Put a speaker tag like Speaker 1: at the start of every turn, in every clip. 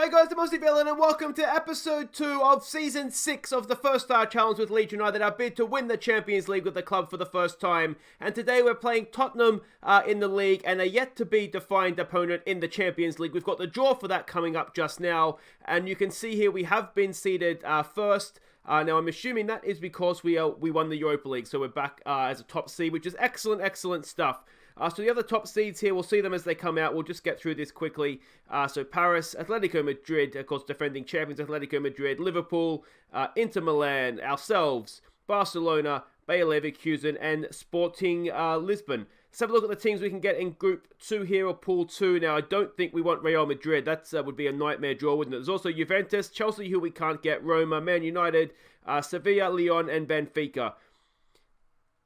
Speaker 1: Hi guys, the Aussie Villain, and welcome to episode 2 of season 6 of the First Star Challenge with Leeds United, our bid to win the Champions League with the club for the first time. And today we're playing Tottenham in the league and a yet to be defined opponent in the Champions League. We've got the draw for that coming up just now, and you can see here we have been seeded first. Now I'm assuming that is because we won the Europa League, so we're back as a top seed, which is excellent stuff. So the other top seeds here, we'll see them as they come out. We'll just get through this quickly. So Paris, Atletico Madrid, of course defending champions Atletico Madrid, Liverpool, Inter Milan, ourselves, Barcelona, Bayer Leverkusen, and Sporting Lisbon. Let's have a look at the teams we can get in Group 2 here, or Pool 2. Now, I don't think we want Real Madrid. That would be a nightmare draw, wouldn't it? There's also Juventus, Chelsea, who we can't get, Roma, Man United, Sevilla, Lyon, and Benfica.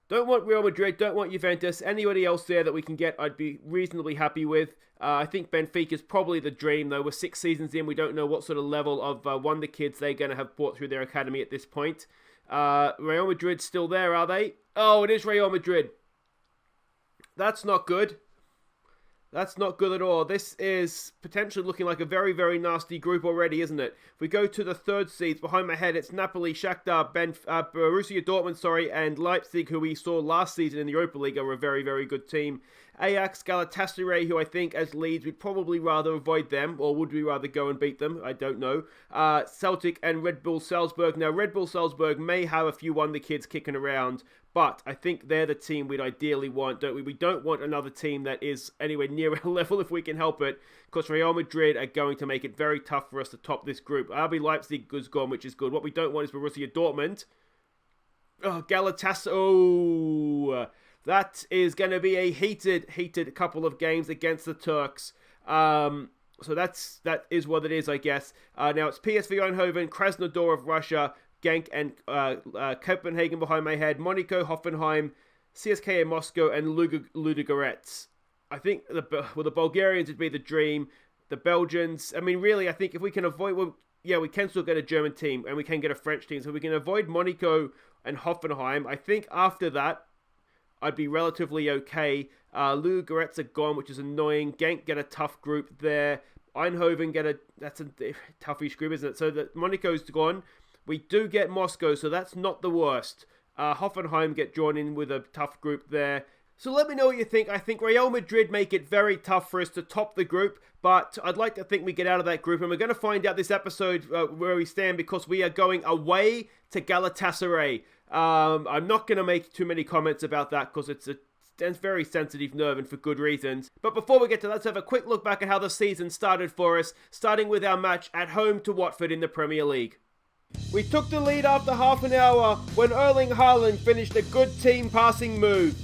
Speaker 1: Don't want Real Madrid, don't want Juventus. Anybody else there that we can get, I'd be reasonably happy with. I think Benfica is probably the dream, though. We're 6 seasons in. We don't know what sort of level of wonder kids they're going to have brought through their academy at this point. Real Madrid's still there, are they? Oh, it is Real Madrid. That's not good. That's not good at all. This is potentially looking like a very nasty group already, isn't it? If we go to the third seeds, behind my head, it's Napoli, Shakhtar, Borussia Dortmund, and Leipzig, who we saw last season in the Europa League, are a very good team. Ajax, Galatasaray, who I think as Leeds, we'd probably rather avoid them, or would we rather go and beat them? I don't know. Celtic and Red Bull Salzburg. Now, Red Bull Salzburg may have a few wonder kids kicking around, but I think they're the team we'd ideally want, don't we? We don't want another team that is anywhere near our level if we can help it, because Real Madrid are going to make it very tough for us to top this group. RB Leipzig is gone, which is good. What we don't want is Borussia Dortmund. Oh, Galatasaray. Oh, that is going to be a heated couple of games against the Turks. So that is what it is, I guess. Now it's PSV Eindhoven, Krasnodar of Russia, Genk and Copenhagen behind my head, Monaco, Hoffenheim, CSKA Moscow, and Ludogorets. I think the Bulgarians would be the dream. The Belgians, I mean, really, I think if we can avoid, we can still get a German team and we can get a French team. So we can avoid Monaco and Hoffenheim. I think after that, I'd be relatively okay. Ludogorets are gone, which is annoying. Genk get a tough group there. Eindhoven that's a toughish group, isn't it? So that Monaco's gone. We do get Moscow, so that's not the worst. Hoffenheim get drawn in with a tough group there. So let me know what you think. I think Real Madrid make it very tough for us to top the group, but I'd like to think we get out of that group, and we're going to find out this episode where we stand, because we are going away to Galatasaray. I'm not going to make too many comments about that, because it's a very sensitive nerve, and for good reasons. But before we get to that, let's have a quick look back at how the season started for us, starting with our match at home to Watford in the Premier League. We took the lead after half an hour when Erling Haaland finished a good team passing move.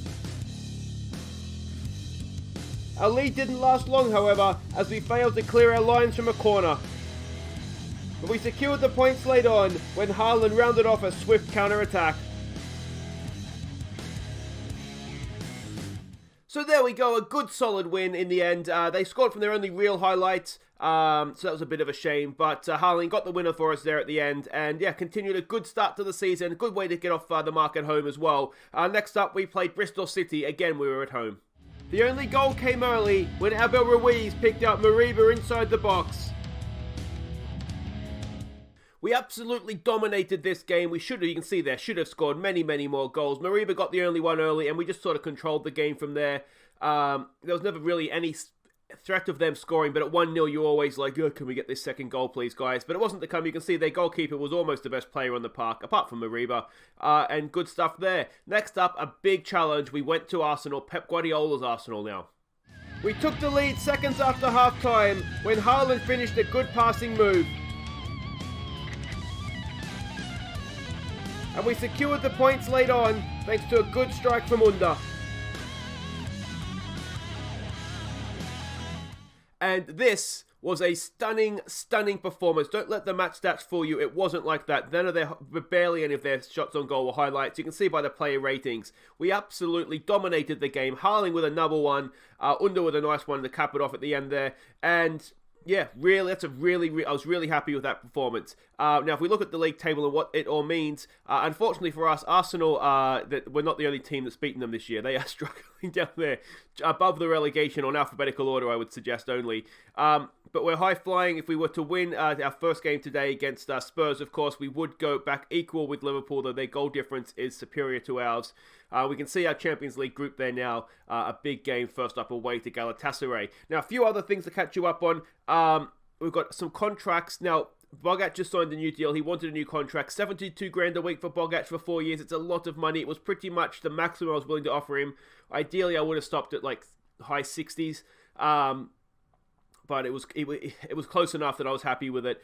Speaker 1: Our lead didn't last long, however, as we failed to clear our lines from a corner. But we secured the points late on when Haaland rounded off a swift counter-attack. So there we go, a good solid win in the end. They scored from their only real highlights, so that was a bit of a shame. But Haaland got the winner for us there at the end. And yeah, continued a good start to the season. Good way to get off the mark at home as well. Next up, we played Bristol City. Again, we were at home. The only goal came early when Abel Ruiz picked out Mariba inside the box. We absolutely dominated this game. You can see there, should have scored many more goals. Mariba got the only one early, and we just sort of controlled the game from there. There was never really any threat of them scoring, but at 1-0, you're always like, oh, can we get this second goal, please, guys? But it wasn't to come. You can see their goalkeeper was almost the best player on the park, apart from Mariba, and good stuff there. Next up, a big challenge. We went to Arsenal, Pep Guardiola's Arsenal now. We took the lead seconds after half-time when Haaland finished a good passing move. And we secured the points late on, thanks to a good strike from Under. And this was a stunning performance. Don't let the match stats fool you. It wasn't like that. Barely any of their shots on goal were highlights. You can see by the player ratings. We absolutely dominated the game. Haaland with another one. Under with a nice one to cap it off at the end there. And Yeah, really, I was really happy with that performance. Now, if we look at the league table and what it all means, unfortunately for us, Arsenal, that we're not the only team that's beaten them this year. They are struggling down there, above the relegation on alphabetical order, I would suggest only. But we're high flying. If we were to win our first game today against Spurs, of course, we would go back equal with Liverpool, though their goal difference is superior to ours. We can see our Champions League group there now. A big game first up away to Galatasaray. Now, a few other things to catch you up on. We've got some contracts. Now, Bogac just signed a new deal. He wanted a new contract. 72 grand a week for Bogac for 4 years. It's a lot of money. It was pretty much the maximum I was willing to offer him. Ideally, I would have stopped at like high 60s. But it was close enough that I was happy with it.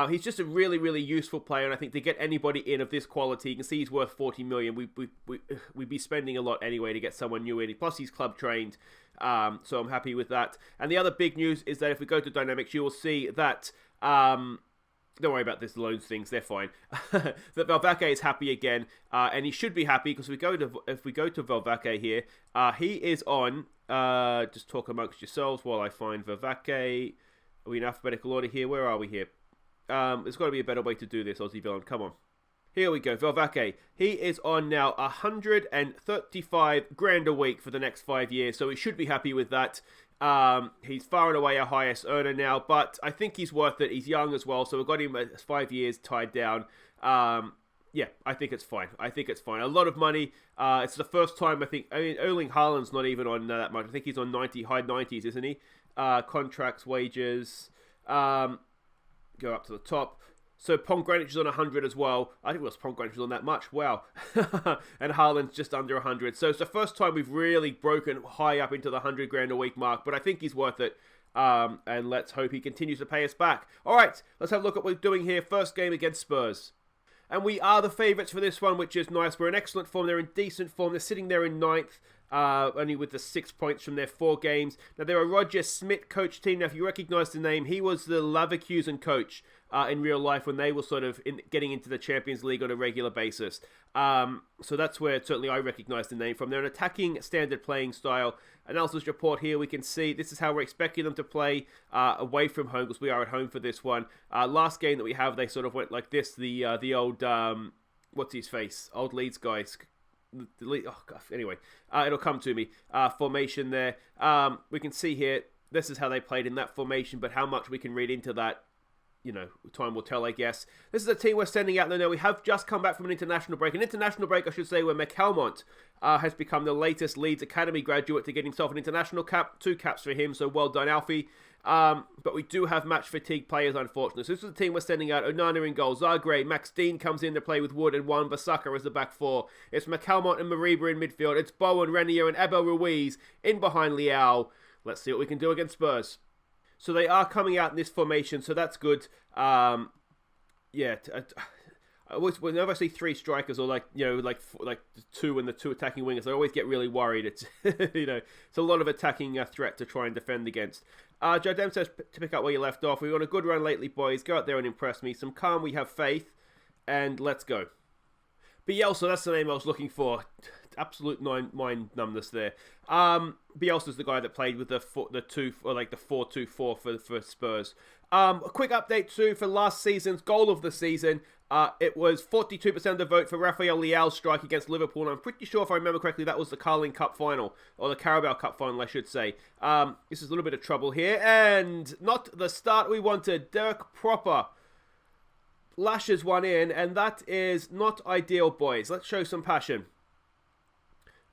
Speaker 1: He's just a really, really useful player, and I think to get anybody in of this quality, you can see he's worth 40 million. We'd be spending a lot anyway to get someone new in. Plus, he's club trained, so I'm happy with that. And the other big news is that if we go to Dynamics, you will see that. Don't worry about this loans things; they're fine. That Valverde is happy again, and he should be happy because if we go to Valverde here, he is on. Just talk amongst yourselves while I find Valverde. Are we in alphabetical order here? Where are we here? There's got to be a better way to do this, Aussie villain. Come on. Here we go, Valverde. He is on now 135 grand a week for the next 5 years, so he should be happy with that. He's far and away our highest earner now, but I think he's worth it. He's young as well, so we've got him at 5 years tied down. Yeah, I think it's fine. A lot of money. It's the first time, Erling Haaland's not even on that much. I think he's on high 90s, isn't he? Contracts, wages, go up to the top. So Pomgranich is on 100 as well. I think Pomgranich was on that much. Wow. And Haaland's just under 100. So it's the first time we've really broken high up into the 100 grand a week mark, but I think he's worth it. And let's hope he continues to pay us back. All right, let's have a look at what we're doing here. First game against Spurs. And we are the favourites for this one, which is nice. We're in excellent form. They're in decent form. They're sitting there in 9th, only with the 6 points from their 4 games. Now, they're a Roger Smith coach team. Now, if you recognise the name, he was the Leverkusen coach in real life when they were sort of getting into the Champions League on a regular basis. So that's where certainly I recognise the name from. They're an attacking standard playing style. Analysis report here, we can see this is how we're expecting them to play away from home, because we are at home for this one. Last game that we have, they sort of went like this. The old, what's his face? Old Leeds guys. Anyway, it'll come to me. Formation there. We can see here, this is how they played in that formation, but how much we can read into that, time will tell, I guess. This is a team we're sending out there now. We have just come back from an international break. An international break, I should say, where McAlmont has become the latest Leeds Academy graduate to get himself an international cap. 2 caps for him, so well done, Alfie. But we do have match fatigue players, unfortunately. So this is the team we're sending out. Onana in goal. Zagreb. Max Dean comes in to play with Wood, and Juan Bissaka as the back 4. It's McAlmont and Mariba in midfield. It's Bowen, Renier, and Abel Ruiz in behind Leao. Let's see what we can do against Spurs. So they are coming out in this formation, so that's good. Whenever I see 3 strikers or like 2 and the 2 attacking wingers, I always get really worried. It's it's a lot of attacking threat to try and defend against. Jardem says to pick up where you left off. We've got a good run lately, boys. Go out there and impress me. Some calm, we have faith, and let's go. Bielsa, that's the name I was looking for. Absolute mind numbness there. Bielsa's the guy that played with the 4-2-4 for Spurs. A quick update too for last season's goal of the season. It was 42% of the vote for Rafael Leao's strike against Liverpool, and I'm pretty sure, if I remember correctly, that was the Carling Cup final, or the Carabao Cup final, I should say. This is a little bit of trouble here, and not the start we wanted. Dirk Proper lashes one in, and that is not ideal, boys. Let's show some passion.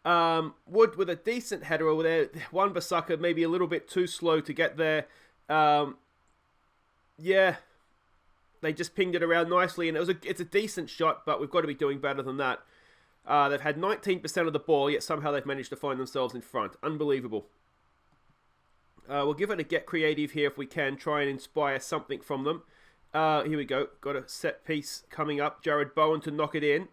Speaker 1: Wood with a decent header over there. Juan Bissaka maybe a little bit too slow to get there. Yeah, they just pinged it around nicely, and it's a decent shot, but we've got to be doing better than that. They've had 19% of the ball, yet somehow they've managed to find themselves in front. Unbelievable. We'll give it a get creative here if we can, try and inspire something from them. Here we go. Got a set piece coming up. Jared Bowen to knock it in.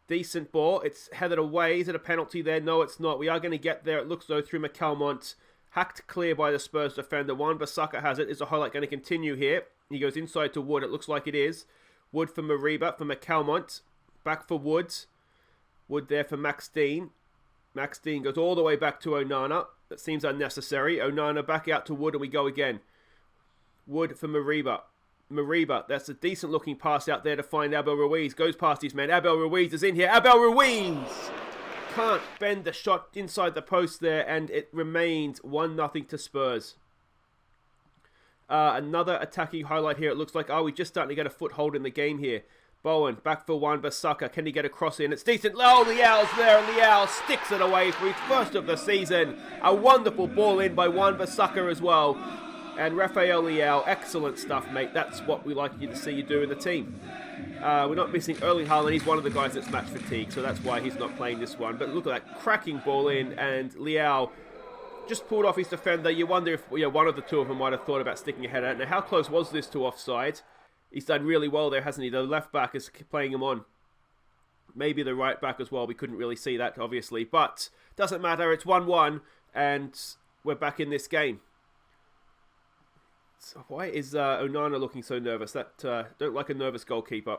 Speaker 1: Decent ball. It's headed away. Is it a penalty there? No, it's not. We are going to get there. It looks though through McAlmont. Hacked clear by the Spurs defender. Juan Bissaka has it. Is the highlight going to continue here? He goes inside to Wood. It looks like it is. Wood for Mariba, for McAlmont. Back for Woods. Wood there for Max Dean. Max Dean goes all the way back to Onana. That seems unnecessary. Onana back out to Wood, and we go again. Wood for Mariba. Mariba, that's a decent looking pass out there to find Abel Ruiz. Goes past his man. Abel Ruiz is in here. Abel Ruiz can't bend the shot inside the post there, and it remains 1-0 to Spurs. Another attacking highlight here. It looks like, we're just starting to get a foothold in the game here. Bowen, back for Wan-Bissaka. Can he get a cross in? It's decent. Oh, Leal's there, and Leal sticks it away for his first of the season. A wonderful ball in by Wan-Bissaka as well. And Rafael Leal, excellent stuff, mate. That's what we like you to see you do in the team. We're not missing Erling Haaland. He's one of the guys that's match fatigue, so that's why he's not playing this one. But look at that cracking ball in, and Leal just pulled off his defender. You wonder if one of the two of them might have thought about sticking a head out. Now, how close was this to offside? He's done really well there, hasn't he? The left back is playing him on. Maybe the right back as well. We couldn't really see that, obviously. But doesn't matter. It's 1-1, and we're back in this game. So why is Onana looking so nervous? Don't like a nervous goalkeeper.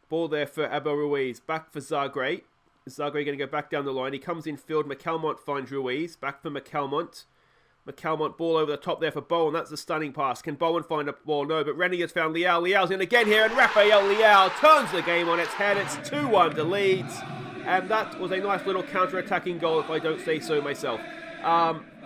Speaker 1: Ball there for Abel Ruiz. Back for Zagreb. Zagreb going to go back down the line. He comes in field. McCalmont finds Ruiz. Back for McCalmont. McCalmont ball over the top there for Bowen. That's a stunning pass. Can Bowen find a ball? No, but Rennie has found Leal. Leal's in again here, and Rafael Leal turns the game on its head. It's 2-1 to Leeds. And that was a nice little counter-attacking goal, if I don't say so myself.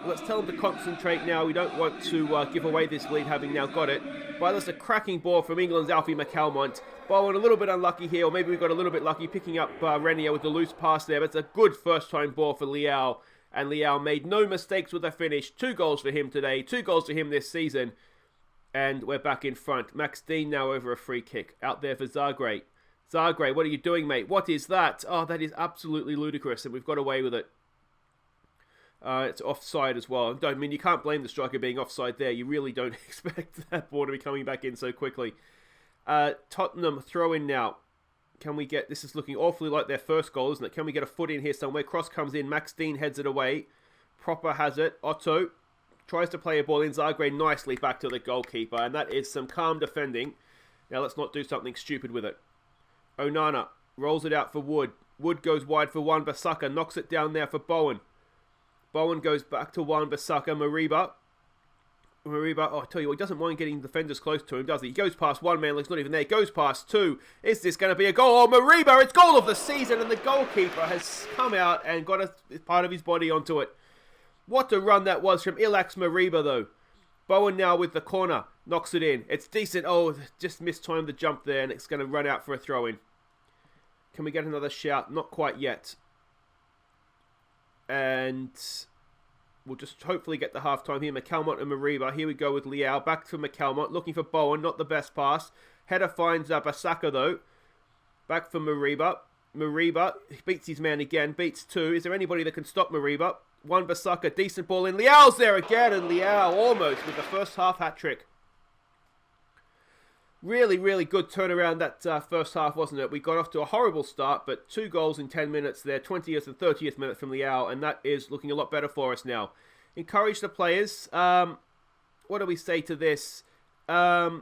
Speaker 1: Let's tell them to concentrate now. We don't want to give away this lead, having now got it. But that's a cracking ball from England's Alfie McCalmont. Bowen a little bit unlucky here, or maybe we got a little bit lucky picking up Renier with the loose pass there. But it's a good first-time ball for Leal. And Leal made no mistakes with the finish. 2 goals for him today. 2 goals for him this season. And we're back in front. Max Dean now over a free kick. Out there for Zagreb. Zagreb, what are you doing, mate? What is that? Oh, that is absolutely ludicrous. And we've got away with it. It's offside as well. I mean, you can't blame the striker being offside there. You really don't expect that ball to be coming back in so quickly. Tottenham throw in now. Can we get... This is looking awfully like their first goal, isn't it? Can we get a foot in here somewhere? Cross comes in. Max Dean heads it away. Proper has it. Otto tries to play a ball in. Zagreb nicely back to the goalkeeper. And that is some calm defending. Now let's not do something stupid with it. Onana rolls it out for Wood. Wood goes wide for Wan-Bissaka. Knocks it down there for Bowen. Bowen goes back to Wan-Bissaka. Mariba, I tell you what, he doesn't mind getting defenders close to him, does he? He goes past one man, he's not even there. He goes past 2. Is this going to be a goal? Oh, Mariba, it's goal of the season, and the goalkeeper has come out and got a part of his body onto it. What a run that was from Ilax Mariba, though. Bowen now with the corner, knocks it in. It's decent. Oh, just mistimed the jump there, and it's going to run out for a throw-in. Can we get another shout? Not quite yet. And we'll just hopefully get the half-time here. McCalmont and Mariba. Here we go with Leal. Back to McCalmont. Looking for Bowen. Not the best pass. Header finds Bissaka, though. Back for Mariba. Mariba beats his man again. Beats 2. Is there anybody that can stop Mariba? Wan-Bissaka. Decent ball in. Leal's there again. And Leal almost with the first half hat-trick. Really, really good turnaround that first half, wasn't it? We got off to a horrible start, but 2 goals in 10 minutes there, 20th and 30th minute from Leal, and that is looking a lot better for us now. Encourage the players. What do we say to this? You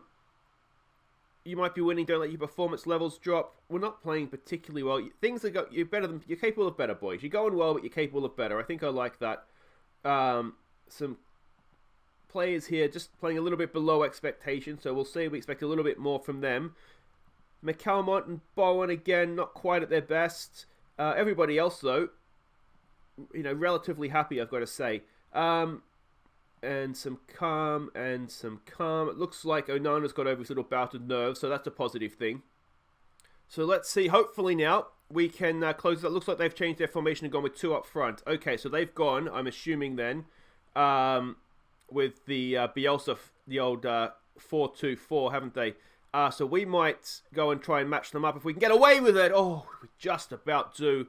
Speaker 1: might be winning, don't let your performance levels drop. We're not playing particularly well. Things are you're capable of better, boys. You're going well, but you're capable of better. I think I like that. Some players here just playing a little bit below expectation, so we'll see. We expect a little bit more from them. McCalmont and Bowen again, not quite at their best. Everybody else though, relatively happy, I've got to say. And some calm and some calm. It looks like Onana's got over his little bout of nerves, so that's a positive thing. So let's see. Hopefully now we can close it. Looks like they've changed their formation and gone with 2 up front. Okay, so they've gone, I'm assuming then, with the Bielsa, the old 4-2-4, haven't they? So we might go and try and match them up if we can get away with it. Oh, we just about do.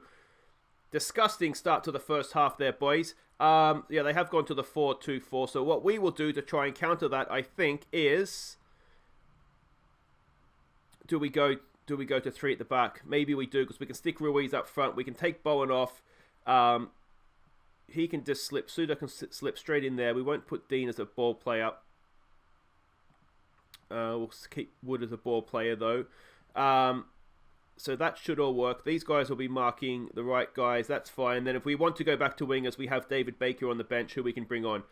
Speaker 1: Disgusting start to the first half there, boys. Yeah, they have gone to the 4-2-4. So what we will do to try and counter that, I think, is... Do we go to 3 at the back? Maybe we do, because we can stick Ruiz up front. We can take Bowen off. He can just slip. Suda can slip straight in there. We won't put Dean as a ball player. We'll keep Wood as a ball player, though. So that should all work. These guys will be marking the right guys. That's fine. Then if we want to go back to wingers, we have David Baker on the bench, who we can bring on.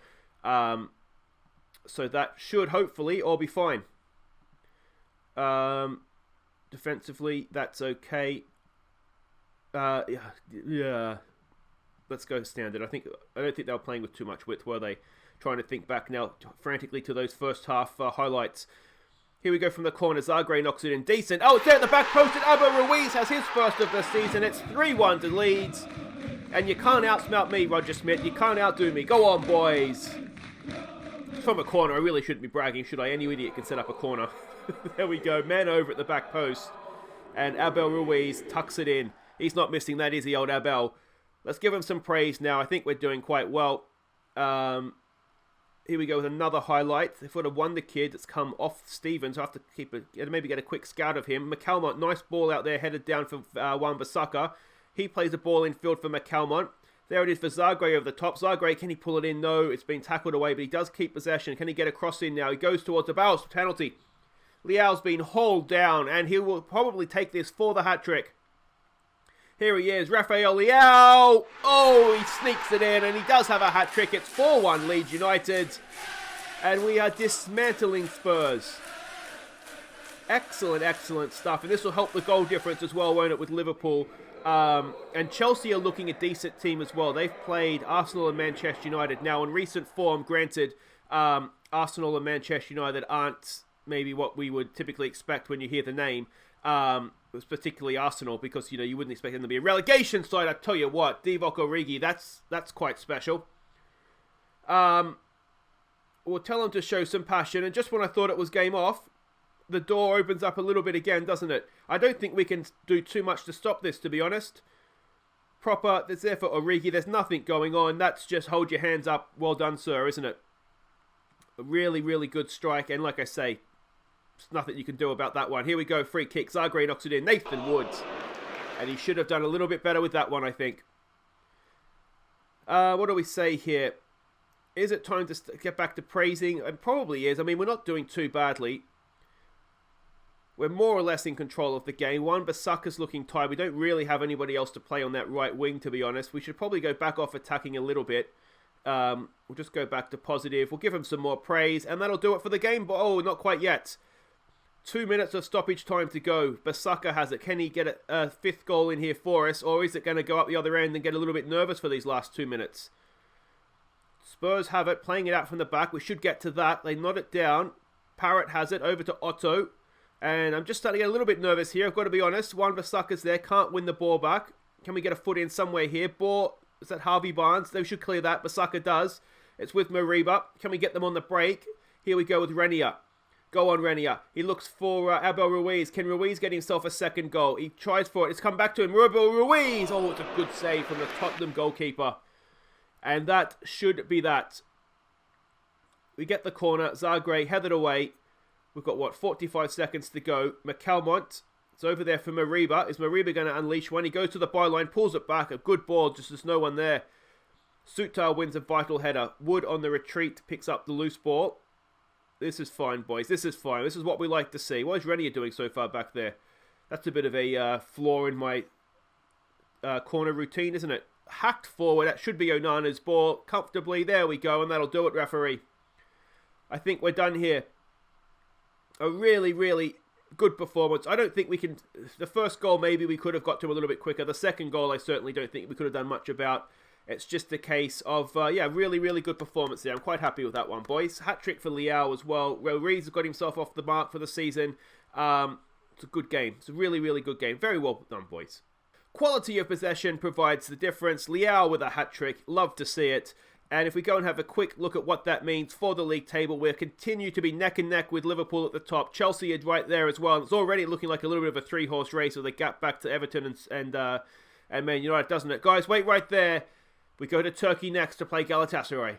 Speaker 1: So that should hopefully all be fine. Defensively, that's okay. Yeah. Let's go standard. I don't think they were playing with too much width, were they? Trying to think back now frantically to those first half highlights. Here we go from the corner. Zagreb knocks it in decent. Oh, it's there at the back post, and Abel Ruiz has his first of the season. It's 3-1 to Leeds. And you can't outsmart me, Roger Smith. You can't outdo me. Go on, boys. From a corner. I really shouldn't be bragging, should I? Any idiot can set up a corner. There we go. Man over at the back post. And Abel Ruiz tucks it in. He's not missing that, is he, old Abel? Let's give him some praise now. I think we're doing quite well. Here we go with another highlight. They would have won the kid that's come off Stevens. I have to maybe get a quick scout of him. McCalmont, nice ball out there, headed down for Wan-Bissaka. He plays the ball in field for McCalmont. There it is for Zagreb over the top. Zagreb, can he pull it in? No, it's been tackled away, but he does keep possession. Can he get a cross in now? He goes towards the Bowles penalty. Leao's been hauled down, and he will probably take this for the hat-trick. Here he is, Rafael Leao. Oh, he sneaks it in, and he does have a hat-trick. It's 4-1 Leeds United, and we are dismantling Spurs. Excellent, excellent stuff, and this will help the goal difference as well, won't it, with Liverpool. And Chelsea are looking a decent team as well. They've played Arsenal and Manchester United. Now, in recent form, granted, Arsenal and Manchester United aren't maybe what we would typically expect when you hear the name. It was particularly Arsenal because, you wouldn't expect them to be a relegation side. I tell you what, Divock Origi, that's quite special. We'll tell them to show some passion. And just when I thought it was game off, the door opens up a little bit again, doesn't it? I don't think we can do too much to stop this, to be honest. Proper, it's there for Origi. There's nothing going on. That's just hold your hands up. Well done, sir, isn't it? A really, really good strike. And like I say, there's nothing you can do about that one. Here we go, free kick. Zagreb knocks it in. Nathan Woods. And he should have done a little bit better with that one, I think. What do we say here? Is it time to get back to praising? It probably is. I mean, we're not doing too badly. We're more or less in control of the game. Wan-Bissaka's looking tired. We don't really have anybody else to play on that right wing, to be honest. We should probably go back off attacking a little bit. We'll just go back to positive. We'll give him some more praise. And that'll do it for the game. But oh, not quite yet. 2 minutes of stoppage time to go. Bissaka has it. Can he get a fifth goal in here for us? Or is it going to go up the other end and get a little bit nervous for these last 2 minutes? Spurs have it. Playing it out from the back. We should get to that. They nod it down. Parrott has it. Over to Otto. And I'm just starting to get a little bit nervous here. I've got to be honest. Wan-Bissaka's there. Can't win the ball back. Can we get a foot in somewhere here? Ball. Is that Harvey Barnes? They should clear that. Bissaka does. It's with Mariba. Can we get them on the break? Here we go with Renier. Go on, Renier. He looks for Abel Ruiz. Can Ruiz get himself a second goal? He tries for it. It's come back to him. Abel Ruiz. Oh, it's a good save from the Tottenham goalkeeper. And that should be that. We get the corner. Zagreb headed away. We've got, 45 seconds to go. McCalmont. It's over there for Mariba. Is Mariba going to unleash one? He goes to the byline, pulls it back. A good ball, just there's no one there. Sutar wins a vital header. Wood on the retreat picks up the loose ball. This is fine, boys. This is fine. This is what we like to see. What is Renier doing so far back there? That's a bit of a flaw in my corner routine, isn't it? Hacked forward. That should be Onana's ball. Comfortably. There we go. And that'll do it, referee. I think we're done here. A really, really good performance. I don't think we can... The first goal, maybe we could have got to a little bit quicker. The second goal, I certainly don't think we could have done much about. It's just a case of, really, really good performance there. I'm quite happy with that one, boys. Hat-trick for Leao as well. Ruiz has got himself off the mark for the season. It's a good game. It's a really, really good game. Very well done, boys. Quality of possession provides the difference. Leao with a hat-trick. Love to see it. And if we go and have a quick look at what that means for the league table, we'll continue to be neck and neck with Liverpool at the top. Chelsea is right there as well. It's already looking like a little bit of a three-horse race with a gap back to Everton and Man United, doesn't it? Guys, wait right there. We go to Turkey next to play Galatasaray.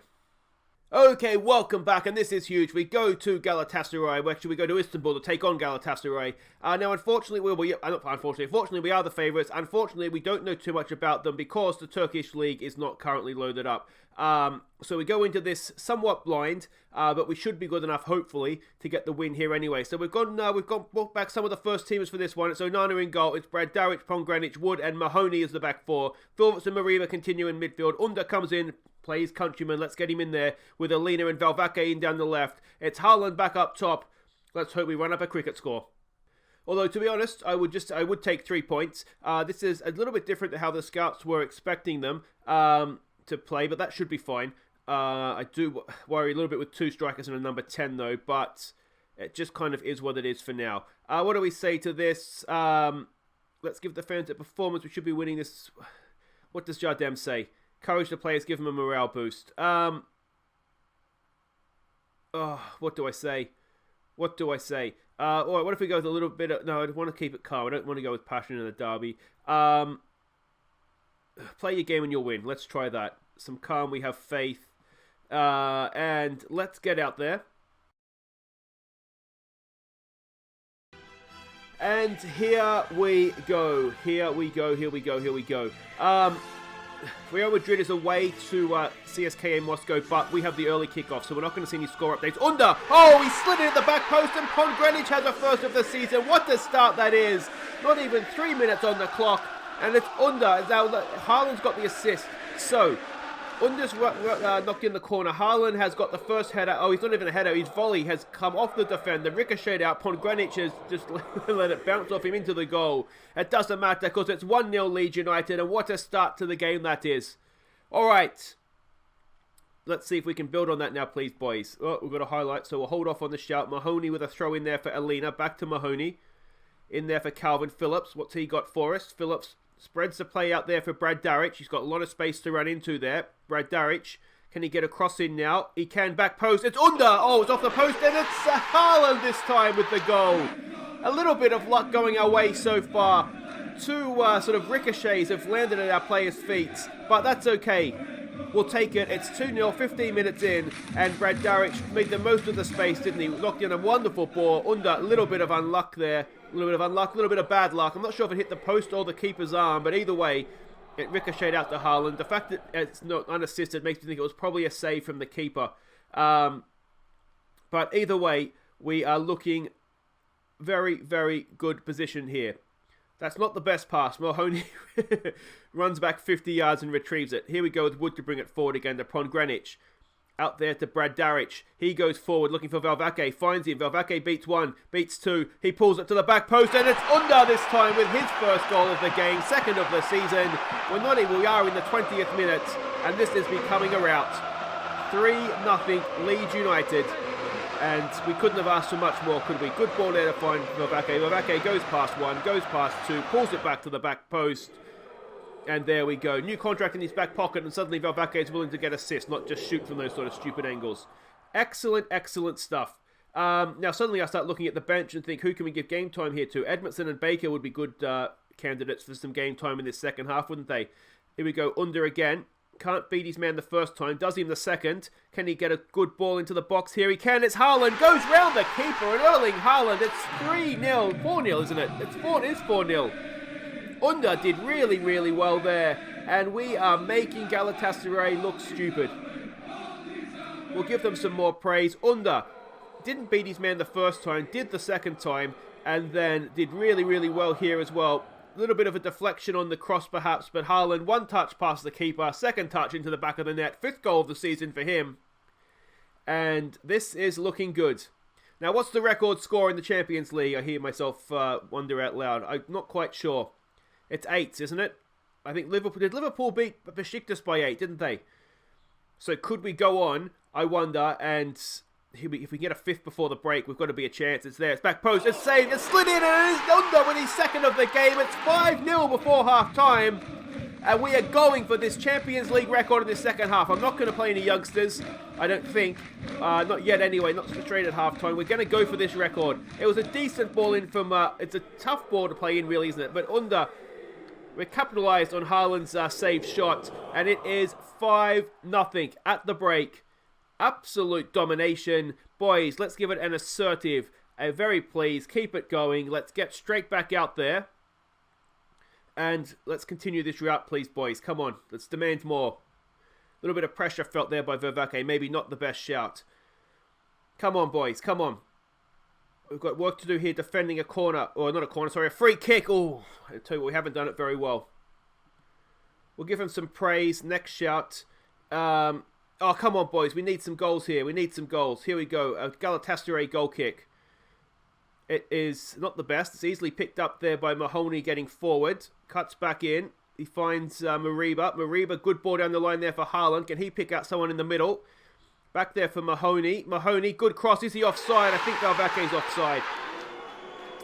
Speaker 1: Okay, welcome back, and this is huge. We go to Galatasaray. Actually, we go to Istanbul to take on Galatasaray. Now, unfortunately, fortunately, we are the favourites. Unfortunately, we don't know too much about them because the Turkish league is not currently loaded up. So we go into this somewhat blind, but we should be good enough, hopefully, to get the win here anyway. So we've brought back some of the first teamers for this one. It's Onana in goal. It's Brad Daric, Pongranich, Wood, and Mahoney as the back four. Phillips and Mariba continue in midfield. Under comes in, play his countryman. Let's get him in there with Alina and Valvake in down the left. It's Haaland back up top. Let's hope we run up a cricket score. Although, to be honest, I would take 3 points. This is a little bit different to how the scouts were expecting them to play, but that should be fine. I do worry a little bit with 2 strikers and a number 10, though, but it just kind of is what it is for now. What do we say to this? Let's give the fans a performance. We should be winning this. What does Jardem say? Courage the players, give them a morale boost. What do I say? What do I say? All right, what if we go with a little bit of... No, I want to keep it calm. I don't want to go with passion in a derby. Play your game and you'll win. Let's try that. Some calm, we have faith. And let's get out there. And here we go. Here we go. Real Madrid is away to CSKA Moscow, but we have the early kickoff, so we're not going to see any score updates. Under! Oh, he slid it at the back post, and Pongrenic has a first of the season. What a start that is! Not even 3 minutes on the clock, and it's Under. Now, Haaland's got the assist. So, Under's knocked in the corner. Haaland has got the first header. Oh, he's not even a header. His volley has come off the defender, ricocheted out. Pongrenic has just let it bounce off him into the goal. It doesn't matter because it's 1-0 Leeds United, and what a start to the game that is. All right. Let's see if we can build on that now, please, boys. Oh, we've got a highlight, so we'll hold off on the shout. Mahoney with a throw in there for Alina. Back to Mahoney. In there for Calvin Phillips. What's he got for us? Phillips spreads the play out there for Brad Darich. He's got a lot of space to run into there. Brad Darich. Can he get a cross in now? He can. Back post. It's Under. Oh, it's off the post. And it's Haaland this time with the goal. A little bit of luck going our way so far. 2 sort of ricochets have landed at our players' feet. But that's okay. We'll take it. It's 2-0, 15 minutes in. And Brad Darich made the most of the space, didn't he? Knocked in a wonderful ball. Under. A little bit of unluck there. A little bit of unluck, a little bit of bad luck. I'm not sure if it hit the post or the keeper's arm, but either way, it ricocheted out to Haaland. The fact that it's not unassisted makes me think it was probably a save from the keeper. But either way, we are looking very, very good position here. That's not the best pass. Mahoney runs back 50 yards and retrieves it. Here we go with Wood to bring it forward again to Pongrenic. Out there to Brad Darich. He goes forward looking for Valvake. Finds him. Valvake beats 1. Beats 2. He pulls it to the back post. And it's Under this time with his first goal of the game. Second of the season. We are in the 20th minute. And this is becoming a rout. 3-0 Leeds United. And we couldn't have asked for much more, could we? Good ball there to find Valvake. Valvake goes past 1. Goes past 2. Pulls it back to the back post. And there we go. New contract in his back pocket, and suddenly Valvake is willing to get assists, not just shoot from those sort of stupid angles. Excellent, excellent stuff. Now, suddenly I start looking at the bench and think, who can we give game time here to? Edmondson and Baker would be good candidates for some game time in this second half, wouldn't they? Here we go. Under again. Can't beat his man the first time. Does him the second. Can he get a good ball into the box? Here he can. It's Haaland. Goes round the keeper. And Erling Haaland. It's 3-0. 4-0, isn't it? It is 4-0. Under did really, really well there. And we are making Galatasaray look stupid. We'll give them some more praise. Under didn't beat his man the first time. Did the second time. And then did really, really well here as well. A little bit of a deflection on the cross perhaps. But Haaland, 1 touch past the keeper. 2nd touch into the back of the net. 5th goal of the season for him. And this is looking good. Now, what's the record score in the Champions League? I hear myself wonder out loud. I'm not quite sure. It's 8, isn't it? I think Liverpool beat Besiktas by 8, didn't they? So could we go on, I wonder, and if we can get a 5th before the break, we've got to be a chance. It's there, it's back post, it's saved, it's slid in, and it is Under with his 2nd of the game. It's 5-0 before half-time, and we are going for this Champions League record in this second half. I'm not going to play any youngsters, I don't think. Not yet anyway, not straight at half-time. We're going to go for this record. It was a decent ball in from, it's a tough ball to play in really, isn't it? But Under... we capitalised on Haaland's saved shot, and it is 5-0 at the break. Absolute domination. Boys, let's give it an assertive, a very pleased. Keep it going. Let's get straight back out there. And let's continue this route, please, boys. Come on, let's demand more. A little bit of pressure felt there by Valvake. Maybe not the best shout. Come on, boys, come on. We've got work to do here defending a corner. Or not a corner, sorry, a free kick. Oh, I tell you what, we haven't done it very well. We'll give him some praise. Next shout. Oh, come on, boys. We need some goals here. We need some goals. Here we go. A Galatasaray goal kick. It is not the best. It's easily picked up there by Mahoney getting forward. Cuts back in. He finds Mariba. Mariba, good ball down the line there for Haaland. Can he pick out someone in the middle? Back there for Mahoney. Mahoney, good cross. Is he offside? I think Valvake's offside.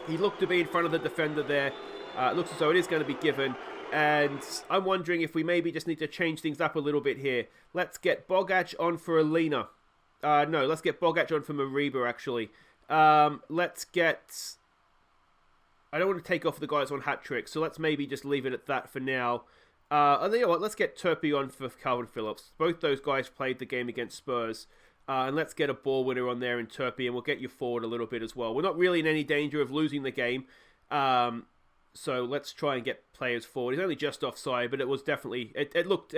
Speaker 1: He looked to be in front of the defender there. It looks as though it is going to be given. And I'm wondering if we maybe just need to change things up a little bit here. Let's get Bogac on for Alina. No, let's get Bogac on for Mariba, actually. Let's get... I don't want to take off the guys on hat-trick, so let's maybe just leave it at that for now. And you know what, let's get Turpey on for Calvin Phillips. Both those guys played the game against Spurs. And let's get a ball winner on there in Turpey, and we'll get you forward a little bit as well. We're not really in any danger of losing the game. So let's try and get players forward. He's only just offside, but it was definitely... It looked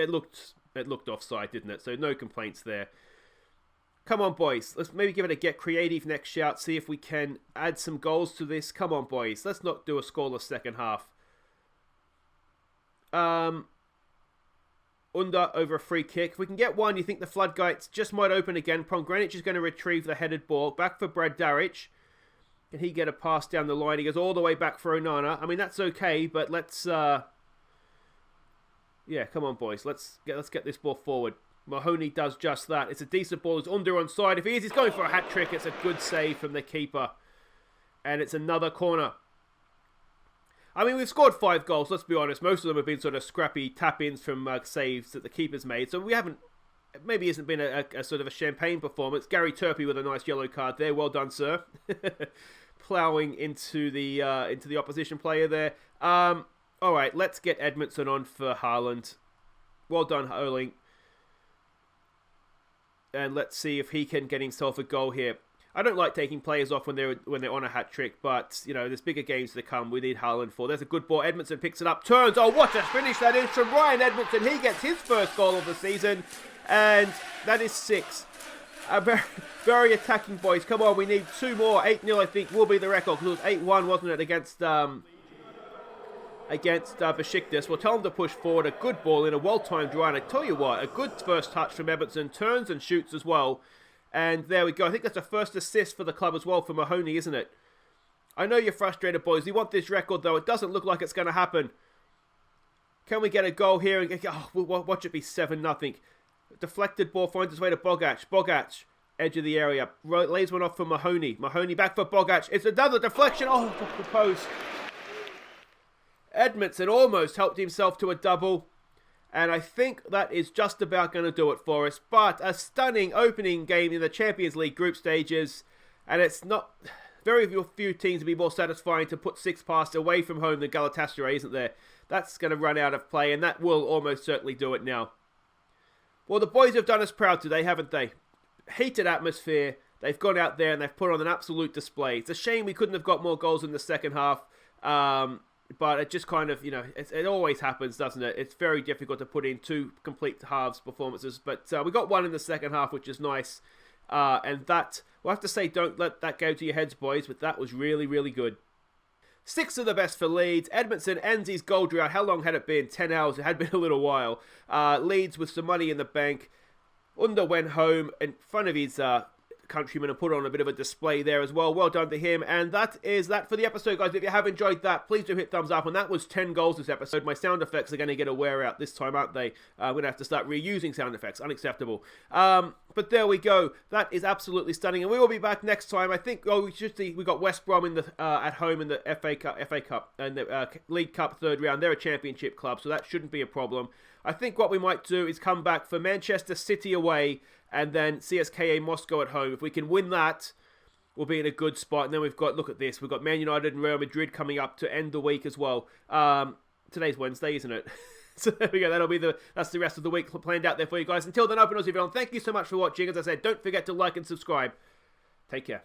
Speaker 1: offside, didn't it? So no complaints there. Come on, boys. Let's maybe give it a get creative next shout. See if we can add some goals to this. Come on, boys. Let's not do a scoreless second half. Under over a free kick. If we can get one, you think the floodgates just might open again. Pomgranic is going to retrieve the headed ball. Back for Brad Darich. Can he get a pass down the line? He goes all the way back for Onana. I mean, that's okay, but let's... Yeah, come on, boys. Let's get this ball forward. Mahoney does just that. It's a decent ball. It's under onside. If he is, he's going for a hat-trick. It's a good save from the keeper. And it's another corner. I mean, we've scored 5 goals, let's be honest. Most of them have been sort of scrappy tap-ins from saves that the keeper's made. So we haven't... Maybe hasn't been a sort of a champagne performance. Gary Turpey with a nice yellow card there. Well done, sir. Ploughing into the opposition player there. All right, let's get Edmondson on for Haaland. Well done, Erling. And let's see if he can get himself a goal here. I don't like taking players off when they're on a hat-trick, but, you know, there's bigger games to come. We need Haaland for. There's a good ball. Edmondson picks it up, turns. Oh, what a finish that is from Ryan Edmondson. He gets his first goal of the season, and that is 6. Very, very attacking, boys. Come on, we need 2 more. 8-0, I think, will be the record, because it was 8-1, wasn't it, against Besiktas. We'll tell them to push forward. A good ball in, a well-timed run. I tell you what, a good first touch from Edmondson. Turns and shoots as well. And there we go. I think that's a first assist for the club as well for Mahoney, isn't it? I know you're frustrated, boys. You want this record, though. It doesn't look like it's going to happen. Can we get a goal here? Oh, watch it be 7-0. Deflected ball finds its way to Bogac. Bogac, edge of the area. Lays one off for Mahoney. Mahoney back for Bogac. It's another deflection. Oh, the post. Edmondson almost helped himself to a double. And I think that is just about going to do it for us. But a stunning opening game in the Champions League group stages. And it's not... Very few teams will be more satisfying to put 6 past away from home than Galatasaray, isn't there? That's going to run out of play, and that will almost certainly do it now. Well, the boys have done us proud today, haven't they? Heated atmosphere. They've gone out there and they've put on an absolute display. It's a shame we couldn't have got more goals in the second half. But it just kind of, you know, it always happens, doesn't it? It's very difficult to put in 2 complete halves performances. But we got 1 in the second half, which is nice. And that, we'll have to say, don't let that go to your heads, boys. But that was really, really good. 6 of the best for Leeds. Edmondson ends his goal drought. How long had it been? 10 hours. It had been a little while. Leeds with some money in the bank. Under went home in front of his countrymen and put on a bit of a display there as well. Well done to him. And that is that for the episode, guys. If you have enjoyed that, please do hit thumbs up. And that was 10 goals this episode. My sound effects are going to get a wear out this time, aren't they? I'm going to have to start reusing sound effects. Unacceptable. But there we go. That is absolutely stunning. And we will be back next time. I think, we got West Brom in the at home in the FA Cup and the League Cup third round. They're a championship club, so that shouldn't be a problem. I think what we might do is come back for Manchester City away and then CSKA Moscow at home. If we can win that, we'll be in a good spot. And then we've got, look at this, we've got Man United and Real Madrid coming up to end the week as well. Today's Wednesday, isn't it? So there we go. That's the rest of the week planned out there for you guys. Until then, Open Aussie everyone. Thank you so much for watching. As I said, don't forget to like and subscribe. Take care.